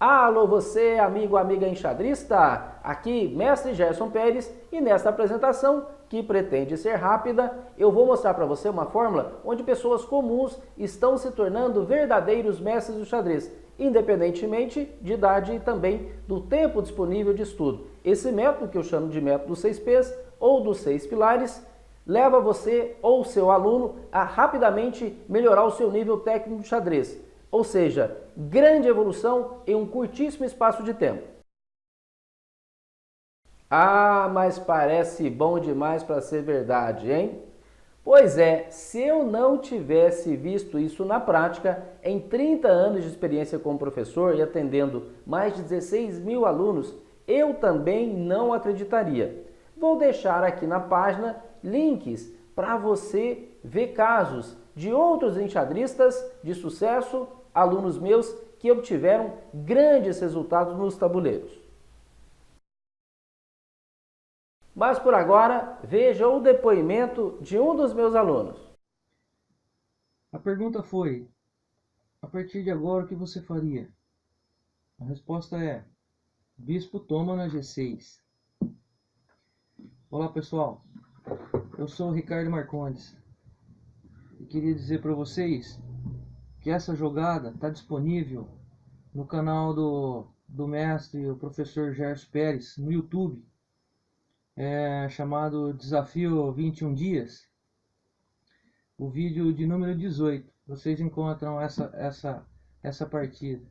Alô você, amigo, amiga enxadrista! Aqui, Mestre Gerson Pérez, e nesta apresentação, que pretende ser rápida, eu vou mostrar para você uma fórmula onde pessoas comuns estão se tornando verdadeiros mestres do xadrez, independentemente de idade e também do tempo disponível de estudo. Esse método, que eu chamo de método dos 6 P's ou dos 6 pilares, leva você ou seu aluno a rapidamente melhorar o seu nível técnico de xadrez. Ou seja, grande evolução em um curtíssimo espaço de tempo. Ah, mas parece bom demais para ser verdade, hein? Pois é, se eu não tivesse visto isso na prática, em 30 anos de experiência como professor e atendendo mais de 16 mil alunos, eu também não acreditaria. Vou deixar aqui na página links para você ver casos de outros enxadristas de sucesso, alunos meus que obtiveram grandes resultados nos tabuleiros. Mas por agora, veja o depoimento de um dos meus alunos. A pergunta foi: a partir de agora o que você faria? A resposta é: bispo toma na G6. Olá pessoal, eu sou o Ricardo Marcondes e queria dizer para vocês que essa jogada está disponível no canal do mestre, o professor Gerson Pérez, no YouTube, chamado Desafio 21 Dias, o vídeo de número 18. Vocês encontram essa partida.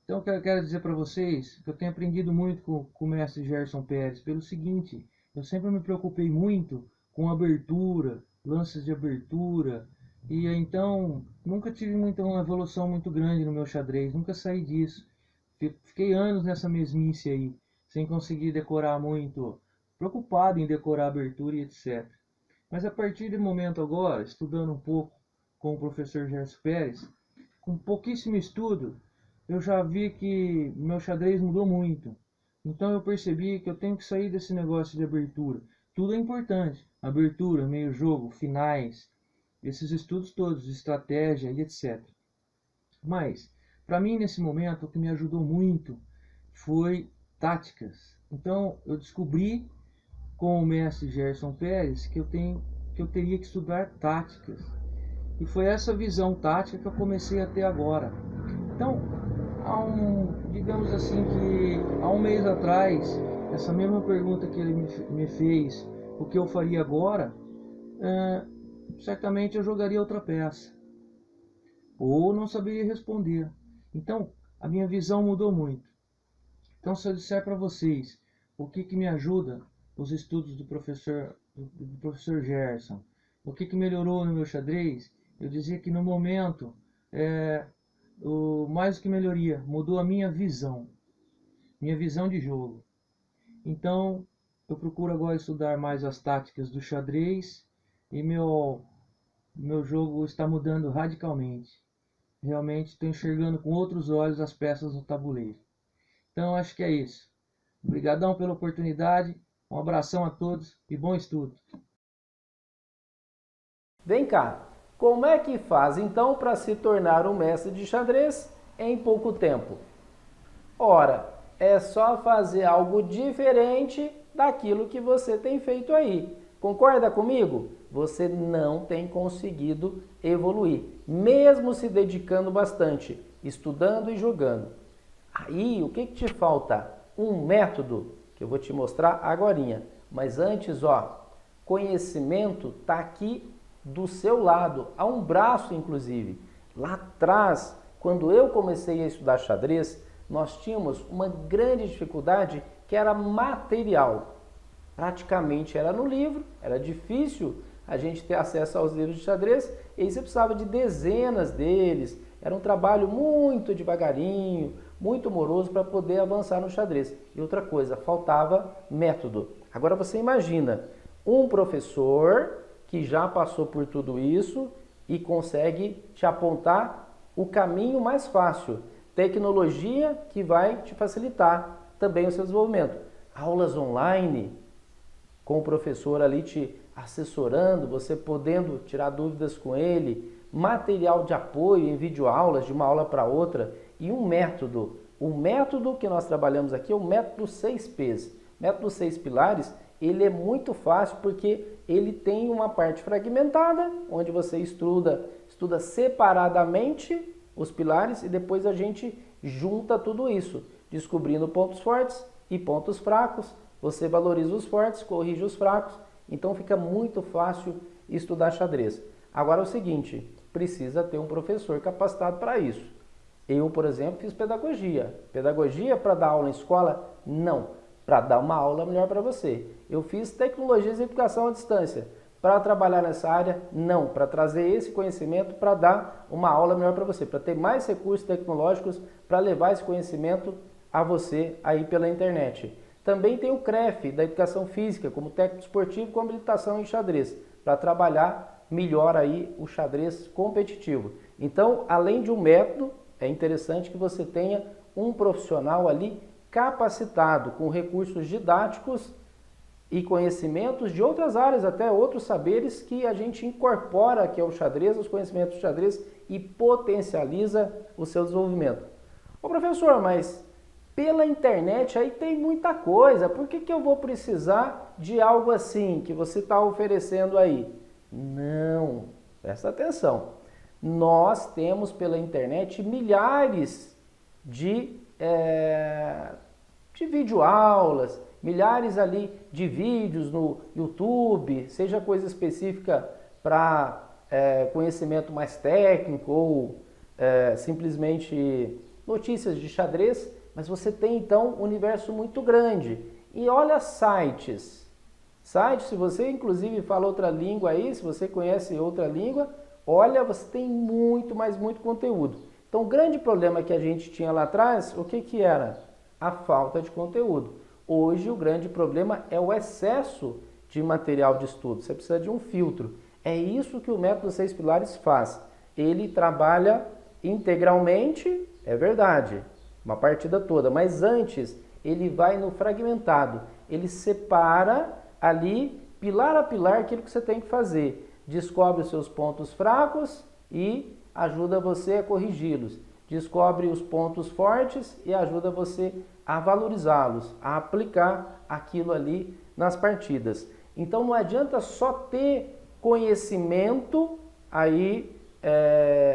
Então eu quero dizer para vocês que eu tenho aprendido muito com o mestre Gerson Pérez pelo seguinte: eu sempre me preocupei muito com abertura, lances de abertura, e então nunca tive uma evolução muito grande no meu xadrez, nunca saí disso. Fiquei anos nessa mesmice aí, sem conseguir decorar muito, preocupado em decorar abertura e etc. Mas a partir do momento agora, estudando um pouco com o professor Gerson Pérez, com pouquíssimo estudo, eu já vi que meu xadrez mudou muito. Então eu percebi que eu tenho que sair desse negócio de abertura. Tudo é importante: abertura, meio jogo, finais, esses estudos todos, estratégia e etc. Mas, para mim nesse momento, o que me ajudou muito foi táticas. Então eu descobri com o mestre Gerson Pérez que eu teria que estudar táticas. E foi essa visão tática que eu comecei a ter agora. Então, digamos assim que há um mês atrás, essa mesma pergunta que ele me fez, o que eu faria agora, certamente eu jogaria outra peça, ou não saberia responder. Então, a minha visão mudou muito. Então, se eu disser para vocês o que me ajuda os estudos do professor Gerson, o que melhorou no meu xadrez, eu dizia que no momento, mais do que melhoria, mudou a minha visão de jogo. Então, eu procuro agora estudar mais as táticas do xadrez e meu jogo está mudando radicalmente. Realmente estou enxergando com outros olhos as peças no tabuleiro. Então, acho que é isso. Obrigadão pela oportunidade, um abração a todos e bom estudo. Vem cá, como é que faz então para se tornar um mestre de xadrez em pouco tempo? Ora, é só fazer algo diferente daquilo que você tem feito aí. Concorda comigo? Você não tem conseguido evoluir, mesmo se dedicando bastante, estudando e jogando. Aí, o que te falta? Um método que eu vou te mostrar agorinha. Mas antes, conhecimento está aqui do seu lado, a um braço inclusive. Lá atrás, quando eu comecei a estudar xadrez, nós tínhamos uma grande dificuldade que era material. Praticamente era no livro, era difícil a gente ter acesso aos livros de xadrez, e aí você precisava de dezenas deles. Era um trabalho muito devagarinho, muito moroso para poder avançar no xadrez. E outra coisa, faltava método. Agora você imagina um professor que já passou por tudo isso e consegue te apontar o caminho mais fácil. Tecnologia que vai te facilitar também o seu desenvolvimento. Aulas online, com o professor ali te assessorando, você podendo tirar dúvidas com ele, material de apoio em videoaulas de uma aula para outra e um método O método que nós trabalhamos aqui é o método 6Ps. O método 6 pilares, ele é muito fácil porque ele tem uma parte fragmentada, onde você estuda separadamente os pilares e depois a gente junta tudo isso, descobrindo pontos fortes e pontos fracos. Você valoriza os fortes, corrige os fracos, então fica muito fácil estudar xadrez. Agora é o seguinte, precisa ter um professor capacitado para isso. Eu, por exemplo, fiz pedagogia. Pedagogia para dar aula em escola? Não. Para dar uma aula melhor para você. Eu fiz tecnologias e educação à distância. Para trabalhar nessa área? Não. Para trazer esse conhecimento para dar uma aula melhor para você. Para ter mais recursos tecnológicos para levar esse conhecimento a você aí pela internet. Também tem o CREF, da Educação Física, como técnico esportivo com habilitação em xadrez, para trabalhar melhor aí o xadrez competitivo. Então, além de um método, é interessante que você tenha um profissional ali capacitado, com recursos didáticos e conhecimentos de outras áreas, até outros saberes que a gente incorpora aqui ao xadrez, os conhecimentos do xadrez e potencializa o seu desenvolvimento. Ô professor, mas pela internet aí tem muita coisa, por que eu vou precisar de algo assim que você está oferecendo aí? Não, presta atenção. Nós temos pela internet milhares de videoaulas, milhares ali de vídeos no YouTube, seja coisa específica para conhecimento mais técnico ou simplesmente notícias de xadrez, mas você tem então um universo muito grande. E olha sites. Sites, se você inclusive fala outra língua aí, se você conhece outra língua, olha, você tem muito, mas muito conteúdo. Então o grande problema que a gente tinha lá atrás, o que era? A falta de conteúdo. Hoje o grande problema é o excesso de material de estudo. Você precisa de um filtro. É isso que o método 6 pilares faz. Ele trabalha integralmente, é verdade, uma partida toda, mas antes ele vai no fragmentado. Ele separa ali, pilar a pilar, aquilo que você tem que fazer. Descobre os seus pontos fracos e ajuda você a corrigi-los. Descobre os pontos fortes e ajuda você a valorizá-los, a aplicar aquilo ali nas partidas. Então não adianta só ter conhecimento aí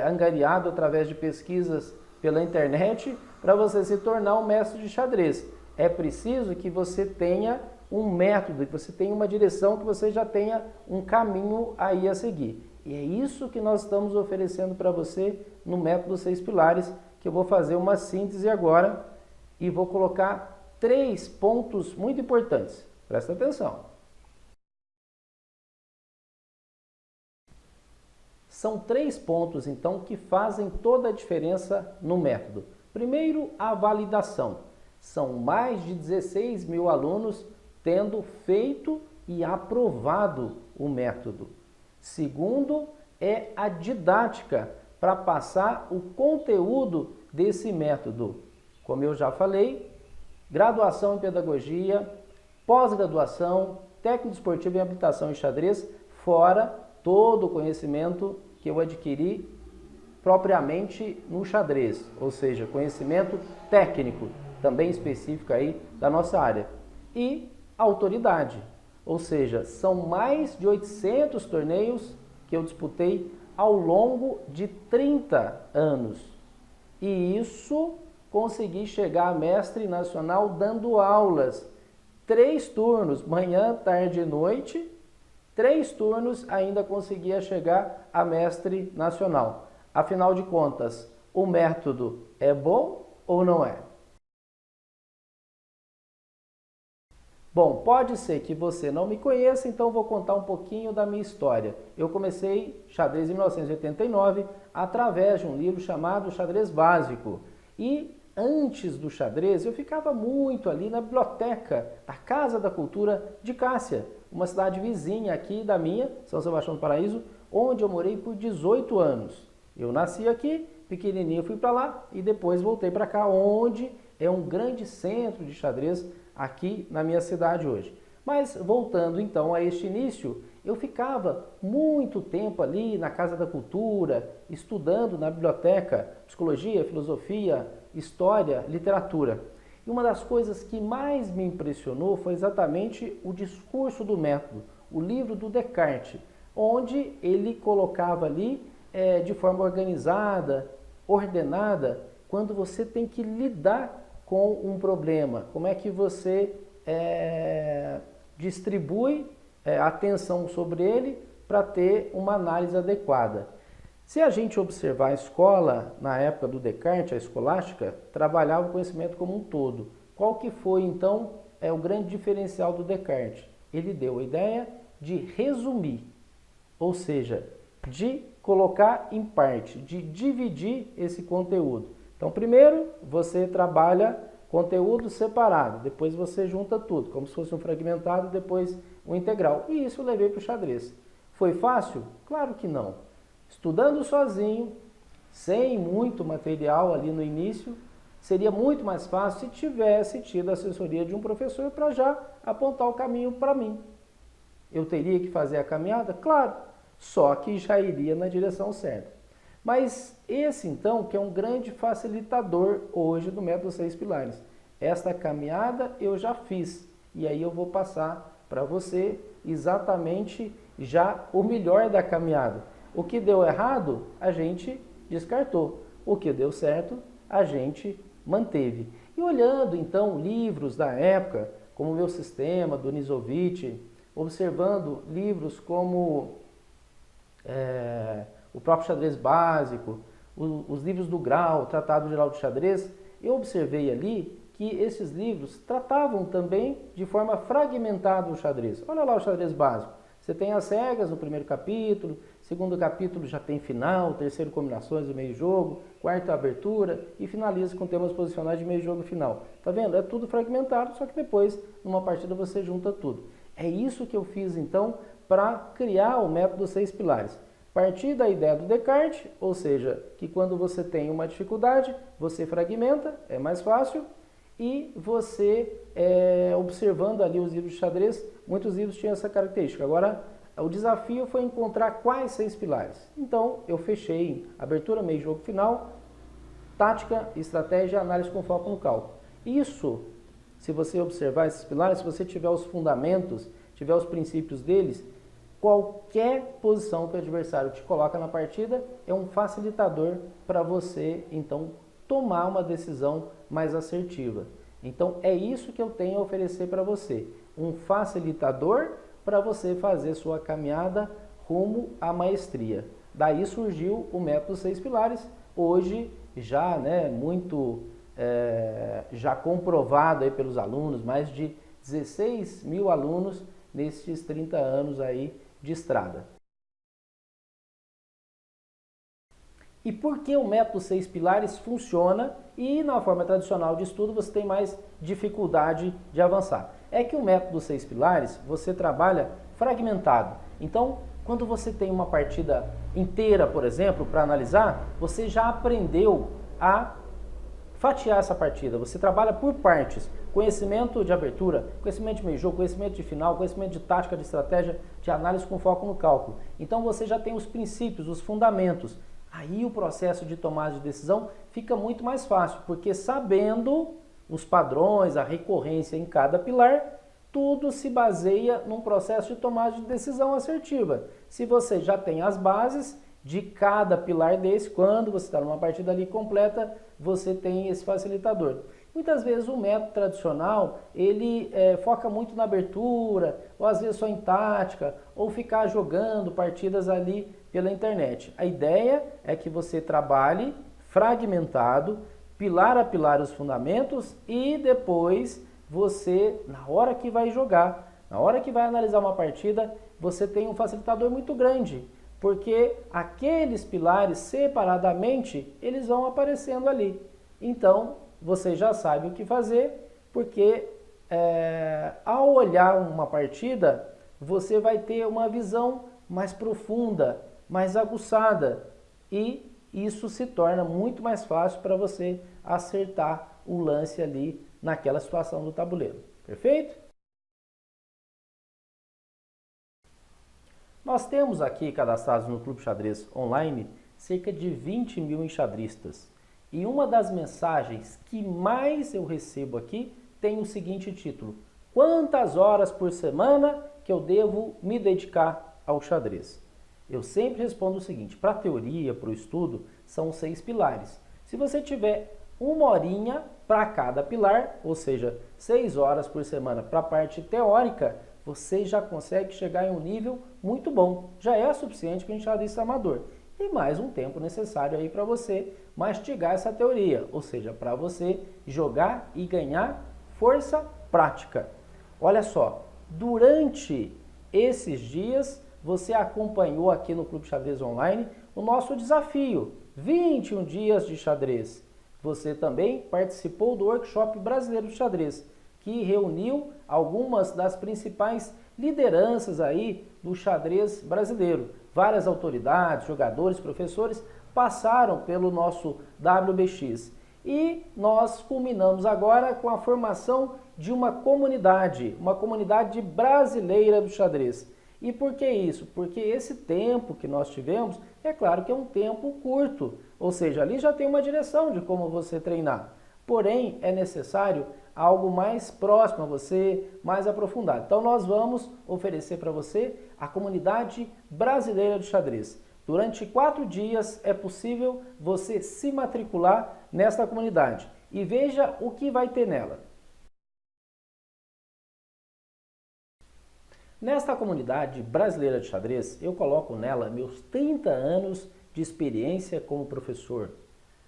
angariado através de pesquisas pela internet para você se tornar um mestre de xadrez. É preciso que você tenha um método, que você tenha uma direção, que você já tenha um caminho aí a seguir. E é isso que nós estamos oferecendo para você no método 6 pilares, que eu vou fazer uma síntese agora e vou colocar 3 pontos muito importantes. Presta atenção. São 3 pontos, então, que fazem toda a diferença no método. Primeiro, a validação. São mais de 16 mil alunos tendo feito e aprovado o método. Segundo, é a didática para passar o conteúdo desse método. Como eu já falei, graduação em pedagogia, pós-graduação, técnico esportivo em habilitação em xadrez, fora todo o conhecimento que eu adquiri propriamente no xadrez, ou seja, conhecimento técnico, também específico aí da nossa área. E autoridade, ou seja, são mais de 800 torneios que eu disputei ao longo de 30 anos. E isso consegui chegar a mestre nacional dando aulas, 3 turnos, manhã, tarde e noite, 3 turnos ainda conseguia chegar a mestre nacional. Afinal de contas, o método é bom ou não é? Bom, pode ser que você não me conheça, então vou contar um pouquinho da minha história. Eu comecei xadrez em 1989 através de um livro chamado Xadrez Básico. E antes do xadrez, eu ficava muito ali na biblioteca da Casa da Cultura de Cássia, uma cidade vizinha aqui da minha, São Sebastião do Paraíso, onde eu morei por 18 anos. Eu nasci aqui, pequenininho fui para lá e depois voltei para cá, onde é um grande centro de xadrez aqui na minha cidade hoje. Mas voltando então a este início, eu ficava muito tempo ali na Casa da Cultura, estudando na biblioteca psicologia, filosofia, história, literatura. E uma das coisas que mais me impressionou foi exatamente o discurso do método, o livro do Descartes, onde ele colocava ali de forma organizada, ordenada, quando você tem que lidar com um problema, como é que você distribui atenção sobre ele para ter uma análise adequada. Se a gente observar a escola, na época do Descartes, a escolástica, trabalhava o conhecimento como um todo. Qual que foi, então, o grande diferencial do Descartes? Ele deu a ideia de resumir, ou seja, de colocar em parte, de dividir esse conteúdo. Então, primeiro, você trabalha conteúdo separado, depois você junta tudo, como se fosse um fragmentado, depois um integral. E isso eu levei para o xadrez. Foi fácil? Claro que não. Estudando sozinho, sem muito material ali no início, seria muito mais fácil se tivesse tido a assessoria de um professor para já apontar o caminho para mim. Eu teria que fazer a caminhada? Claro, só que já iria na direção certa. Mas esse então que é um grande facilitador hoje do método 6 pilares. Esta caminhada eu já fiz e aí eu vou passar para você exatamente já o melhor da caminhada. O que deu errado, a gente descartou. O que deu certo, a gente manteve. E olhando então livros da época, como o Meu Sistema, do Nisovich, observando livros como o próprio Xadrez Básico, os livros do Grau, o Tratado Geral de Xadrez, eu observei ali que esses livros tratavam também de forma fragmentada o xadrez. Olha lá o Xadrez Básico. Você tem as regras no primeiro capítulo, segundo capítulo já tem final, terceiro combinações do meio jogo, quarto abertura e finaliza com temas posicionais de meio jogo final. Tá vendo? É tudo fragmentado, só que depois numa partida você junta tudo. É isso que eu fiz então para criar o método 6 pilares. Partir da ideia do Descartes, ou seja, que quando você tem uma dificuldade, você fragmenta, é mais fácil, e você, observando ali os livros de xadrez, muitos livros tinham essa característica. Agora, o desafio foi encontrar quais 6 pilares. Então, eu fechei em abertura, meio jogo, final, tática, estratégia, análise com foco no cálculo. Isso, se você observar esses pilares, se você tiver os fundamentos, tiver os princípios deles, qualquer posição que o adversário te coloca na partida é um facilitador para você, então, tomar uma decisão mais assertiva. Então, é isso que eu tenho a oferecer para você. Um facilitador para você fazer sua caminhada rumo à maestria. Daí surgiu o método 6 pilares, hoje já muito já comprovado aí pelos alunos, mais de 16 mil alunos nesses 30 anos aí de estrada. E por que o método 6 pilares funciona e na forma tradicional de estudo você tem mais dificuldade de avançar? É que o método 6 pilares você trabalha fragmentado. Então, quando você tem uma partida inteira, por exemplo, para analisar, você já aprendeu a fatiar essa partida. Você trabalha por partes. Conhecimento de abertura, conhecimento de meio jogo, conhecimento de final, conhecimento de tática, de estratégia, de análise com foco no cálculo. Então você já tem os princípios, os fundamentos. Aí o processo de tomada de decisão fica muito mais fácil, porque sabendo os padrões, a recorrência em cada pilar, tudo se baseia num processo de tomada de decisão assertiva. Se você já tem as bases de cada pilar desse, quando você está numa partida ali completa, você tem esse facilitador. Muitas vezes o método tradicional, ele foca muito na abertura, ou às vezes só em tática, ou ficar jogando partidas ali pela internet. A ideia é que você trabalhe fragmentado, pilar a pilar os fundamentos e depois você, na hora que vai jogar, na hora que vai analisar uma partida, você tem um facilitador muito grande, porque aqueles pilares separadamente, eles vão aparecendo ali. Então, você já sabe o que fazer, porque ao olhar uma partida, você vai ter uma visão mais profunda, mais aguçada, e isso se torna muito mais fácil para você acertar o lance ali naquela situação do tabuleiro. Perfeito? Nós temos aqui cadastrados no Clube Xadrez Online cerca de 20 mil enxadristas. E uma das mensagens que mais eu recebo aqui tem o seguinte título: quantas horas por semana que eu devo me dedicar ao xadrez? Eu sempre respondo o seguinte: para a teoria, para o estudo, são 6 pilares. Se você tiver uma horinha para cada pilar, ou seja, 6 horas por semana para a parte teórica, você já consegue chegar em um nível muito bom. Já é suficiente para um xadrez amador. E mais um tempo necessário aí para você mastigar essa teoria, ou seja, para você jogar e ganhar força prática. Olha só, durante esses dias você acompanhou aqui no Clube Xadrez Online o nosso desafio, 21 dias de xadrez. Você também participou do Workshop Brasileiro de Xadrez, que reuniu algumas das principais lideranças aí do xadrez brasileiro. Várias autoridades, jogadores, professores passaram pelo nosso WBX. E nós culminamos agora com a formação de uma comunidade brasileira do xadrez. E por que isso? Porque esse tempo que nós tivemos, é claro que é um tempo curto, ou seja, ali já tem uma direção de como você treinar. Porém, é necessário algo mais próximo a você, mais aprofundado. Então nós vamos oferecer para você a comunidade brasileira de xadrez. Durante 4 dias é possível você se matricular nesta comunidade. E veja o que vai ter nela. Nesta comunidade brasileira de xadrez, eu coloco nela meus 30 anos de experiência como professor.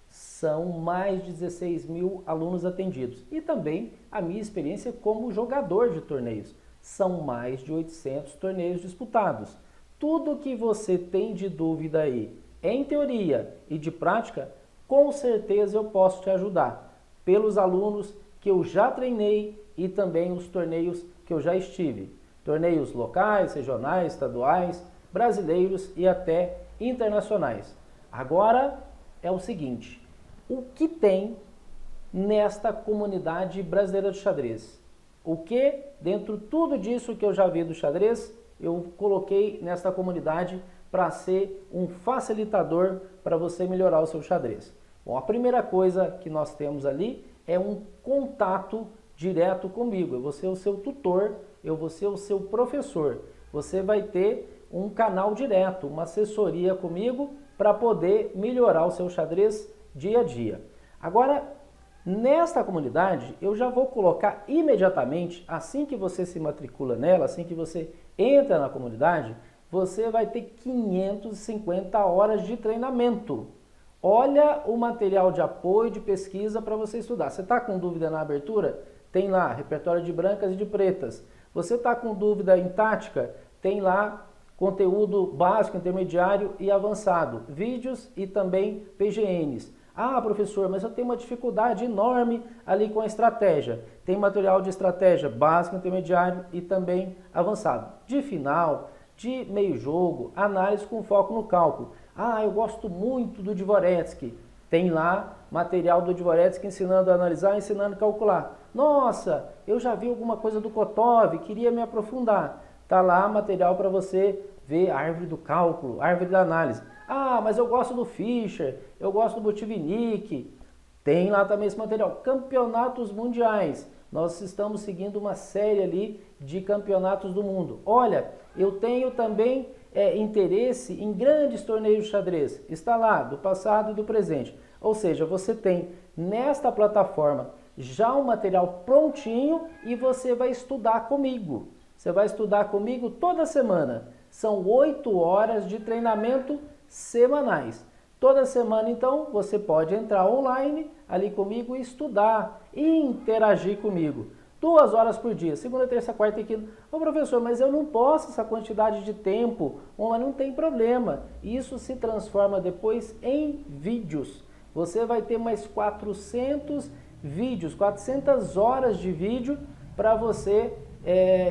São mais de 16 mil alunos atendidos. E também a minha experiência como jogador de torneios. São mais de 800 torneios disputados. Tudo que você tem de dúvida aí, em teoria e de prática, com certeza eu posso te ajudar. Pelos alunos que eu já treinei e também os torneios que eu já estive. Torneios locais, regionais, estaduais, brasileiros e até internacionais. Agora é o seguinte: o que tem nesta comunidade brasileira de xadrez? O que, dentro de tudo disso que eu já vi do xadrez, eu coloquei nesta comunidade para ser um facilitador para você melhorar o seu xadrez? Bom, a primeira coisa que nós temos ali é um contato direto comigo. Eu vou ser o seu tutor, eu vou ser o seu professor. Você vai ter um canal direto, uma assessoria comigo para poder melhorar o seu xadrez dia a dia. Agora, nesta comunidade, eu já vou colocar imediatamente, assim que você se matricula nela, assim que você entra na comunidade, você vai ter 550 horas de treinamento. Olha o material de apoio, de pesquisa para você estudar. Você está com dúvida na abertura? Tem lá repertório de brancas e de pretas. Você está com dúvida em tática? Tem lá conteúdo básico, intermediário e avançado. Vídeos e também PGNs. Ah, professor, mas eu tenho uma dificuldade enorme ali com a estratégia. Tem material de estratégia básico, intermediário e também avançado. De final, de meio jogo, análise com foco no cálculo. Ah, eu gosto muito do Dvoretsky. Tem lá material do Dvoretsky ensinando a analisar, ensinando a calcular. Nossa, eu já vi alguma coisa do Kotov, queria me aprofundar. Tá lá material para você ver a árvore do cálculo, árvore da análise. Ah, mas eu gosto do Fischer, eu gosto do Botvinnik. Tem lá também esse material. Campeonatos mundiais. Nós estamos seguindo uma série ali de campeonatos do mundo. Olha, eu tenho também interesse em grandes torneios de xadrez. Está lá, do passado e do presente. Ou seja, você tem nesta plataforma já um material prontinho e você vai estudar comigo. Você vai estudar comigo toda semana. São 8 horas de treinamento semanais. Toda semana, então, você pode entrar online ali comigo e estudar e interagir comigo. 2 horas por dia, segunda, terça, quarta e quinta. Ô professor, mas eu não posso essa quantidade de tempo online, não tem problema. Isso se transforma depois em vídeos. Você vai ter mais 400 vídeos, 400 horas de vídeo para você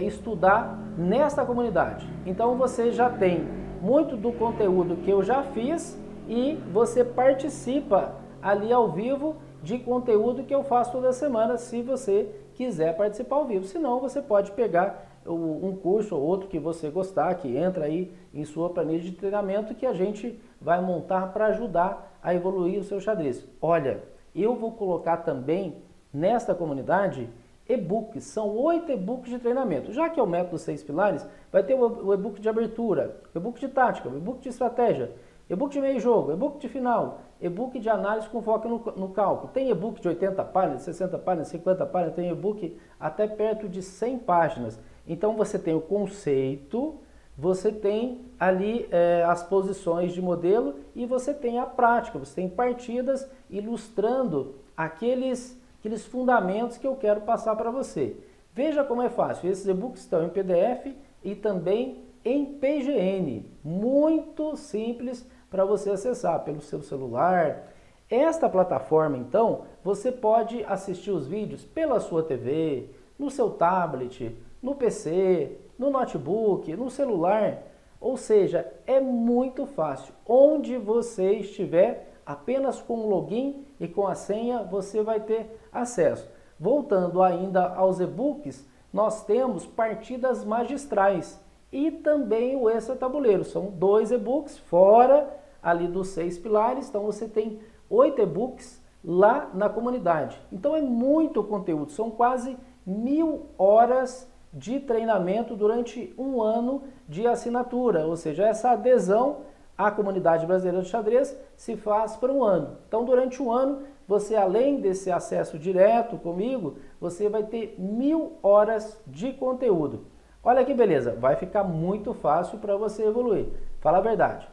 estudar nesta comunidade. Então você já tem muito do conteúdo que eu já fiz e você participa ali ao vivo de conteúdo que eu faço toda semana, se você quiser participar ao vivo. Se não, você pode pegar um curso ou outro que você gostar, que entra aí em sua planilha de treinamento, que a gente vai montar para ajudar a evoluir o seu xadrez. Olha, eu vou colocar também nesta comunidade e-books. São 8 e-books de treinamento. Já que é o método 6 pilares, vai ter o e-book de abertura, o e-book de tática, o e-book de estratégia, e-book de meio jogo, e-book de final, e-book de análise com foco no cálculo. Tem e-book de 80 páginas, 60 páginas, 50 páginas, tem e-book até perto de 100 páginas. Então você tem o conceito, você tem ali as posições de modelo e você tem a prática, você tem partidas ilustrando aqueles fundamentos que eu quero passar para você. Veja como é fácil, esses e-books estão em PDF e também em PGN, muito simples para você acessar pelo seu celular. Esta plataforma, então, você pode assistir os vídeos pela sua TV, no seu tablet, no PC, no notebook, no celular. Ou seja, é muito fácil. Onde você estiver, apenas com o login e com a senha, você vai ter acesso. Voltando ainda aos e-books, nós temos partidas magistrais e também o Extra Tabuleiro. São 2 e-books fora ali dos 6 pilares, então você tem 8 e-books lá na comunidade. Então é muito conteúdo, são quase 1000 horas de treinamento durante um ano de assinatura, ou seja, essa adesão à comunidade brasileira de xadrez se faz por um ano. Então durante um ano, você além desse acesso direto comigo, você vai ter 1000 horas de conteúdo. Olha que beleza, vai ficar muito fácil para você evoluir. Fala a verdade.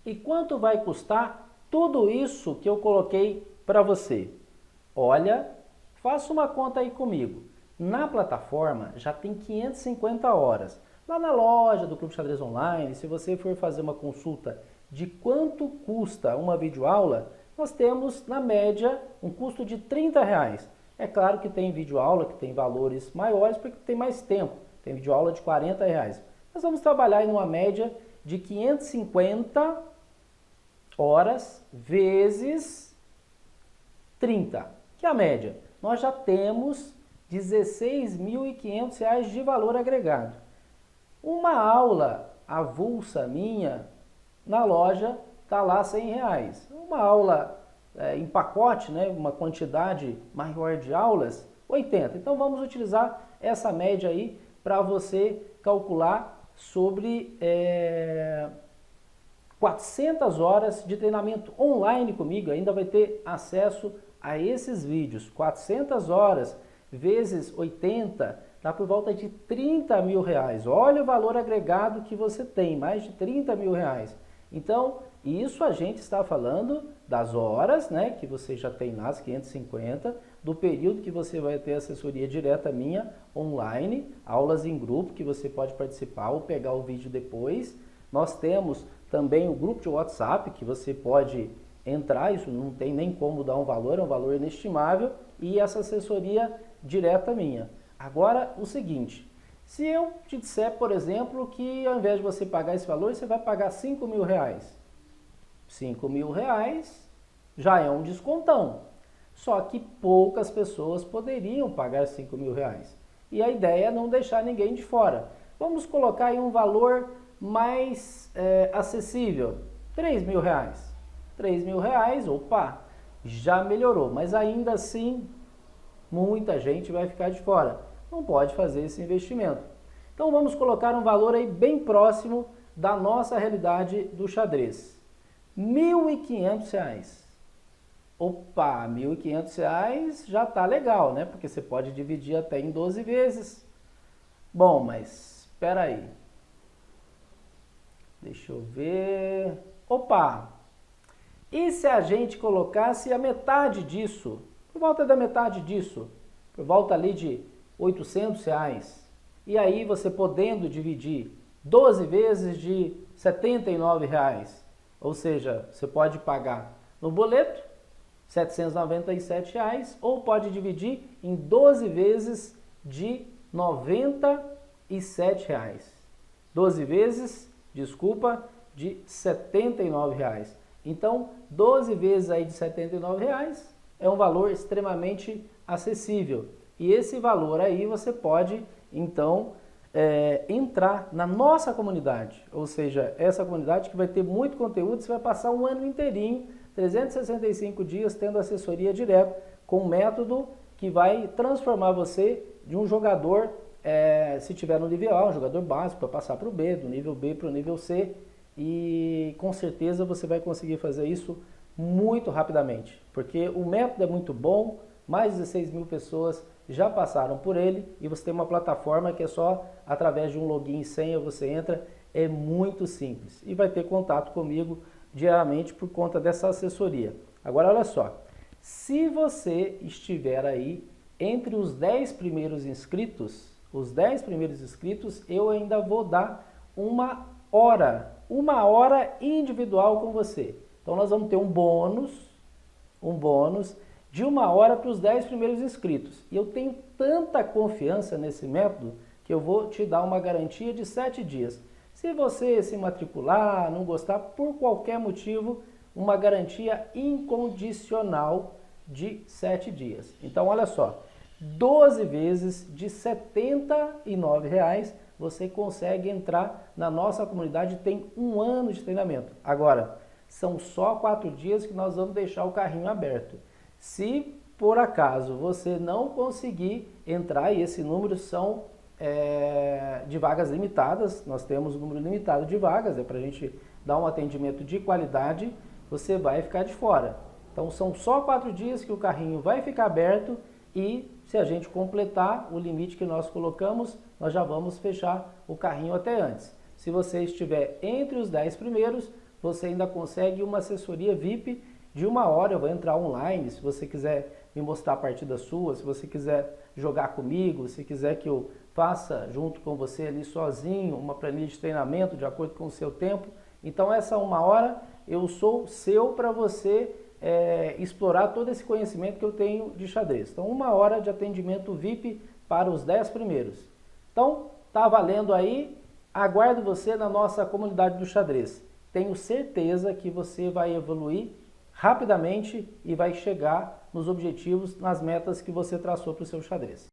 E quanto vai custar tudo isso que eu coloquei para você? Olha, faça uma conta aí comigo. Na plataforma já tem 550 horas. Lá na loja do Clube Xadrez Online, se você for fazer uma consulta de quanto custa uma videoaula, nós temos na média um custo de R$30. É claro que tem videoaula que tem valores maiores porque tem mais tempo. Tem videoaula de R$40. Nós vamos trabalhar em uma média de 550 horas vezes 30, que é a média. Nós já temos R$16.500 de valor agregado. Uma aula avulsa minha na loja está lá R$100. Uma aula em pacote, né, uma quantidade maior de aulas, 80. Então vamos utilizar essa média aí para você calcular sobre 400 horas de treinamento online comigo. Ainda vai ter acesso a esses vídeos. 400 horas vezes 80 dá por volta de R$30.000. Olha o valor agregado que você tem, mais de R$30.000. Então, isso a gente está falando das horas, né, que você já tem nas 550, do período que você vai ter assessoria direta minha online, aulas em grupo que você pode participar ou pegar o vídeo depois. Nós temos também o grupo de WhatsApp que você pode entrar, isso não tem nem como dar um valor, é um valor inestimável, e essa assessoria direta minha. Agora, o seguinte, se eu te disser, por exemplo, que ao invés de você pagar esse valor, você vai pagar R$5.000. R$5.000 já é um descontão. Só que poucas pessoas poderiam pagar R$5.000. E a ideia é não deixar ninguém de fora. Vamos colocar aí um valor mais acessível. R$3.000. R$3.000, opa, já melhorou. Mas ainda assim, muita gente vai ficar de fora. Não pode fazer esse investimento. Então vamos colocar um valor aí bem próximo da nossa realidade do xadrez. R$1.500. Opa, R$1.500 já tá legal, né? Porque você pode dividir até em 12 vezes. Bom, mas espera aí. Deixa eu ver. Opa! E se a gente colocasse a metade disso? Por volta da metade disso. Por volta ali de R$800. E aí você podendo dividir 12 vezes de R$79. Ou seja, você pode pagar no boleto R$797 ou pode dividir em 12 vezes de R$97. 12 vezes, desculpa, de R$79. Então, 12 vezes aí de R$79 é um valor extremamente acessível. E esse valor aí você pode, então, entrar na nossa comunidade, ou seja, essa comunidade que vai ter muito conteúdo, você vai passar um ano inteirinho, 365 dias tendo assessoria direto com um método que vai transformar você de um jogador, se tiver no nível A, um jogador básico, para passar para o B, do nível B para o nível C, e com certeza você vai conseguir fazer isso muito rapidamente, porque o método é muito bom, mais de 16 mil pessoas já passaram por ele e você tem uma plataforma que é só através de um login e senha você entra, é muito simples e vai ter contato comigo diariamente por conta dessa assessoria. Agora olha só, se você estiver aí entre os 10 primeiros inscritos, eu ainda vou dar uma hora individual com você. Então nós vamos ter um bônus de 1 hora para os 10 primeiros inscritos. E eu tenho tanta confiança nesse método que eu vou te dar uma garantia de 7 dias. Se você se matricular, não gostar, por qualquer motivo, uma garantia incondicional de 7 dias. Então olha só, 12 vezes de R$ 79,00 você consegue entrar na nossa comunidade, tem um ano de treinamento. Agora, são só 4 dias que nós vamos deixar o carrinho aberto. Se por acaso você não conseguir entrar, e esse número são de vagas limitadas, nós temos um número limitado de vagas, para a gente dar um atendimento de qualidade, você vai ficar de fora. Então são só 4 dias que o carrinho vai ficar aberto e se a gente completar o limite que nós colocamos, nós já vamos fechar o carrinho até antes. Se você estiver entre os 10 primeiros, você ainda consegue uma assessoria VIP de 1 hora, eu vou entrar online, se você quiser me mostrar a partida sua, se você quiser jogar comigo, se quiser que eu faça junto com você ali sozinho, uma planilha de treinamento de acordo com o seu tempo. Então essa 1 hora eu sou seu para você explorar todo esse conhecimento que eu tenho de xadrez. Então 1 hora de atendimento VIP para os 10 primeiros. Então tá valendo aí, aguardo você na nossa comunidade do xadrez. Tenho certeza que você vai evoluir rapidamente e vai chegar nos objetivos, nas metas que você traçou para o seu xadrez.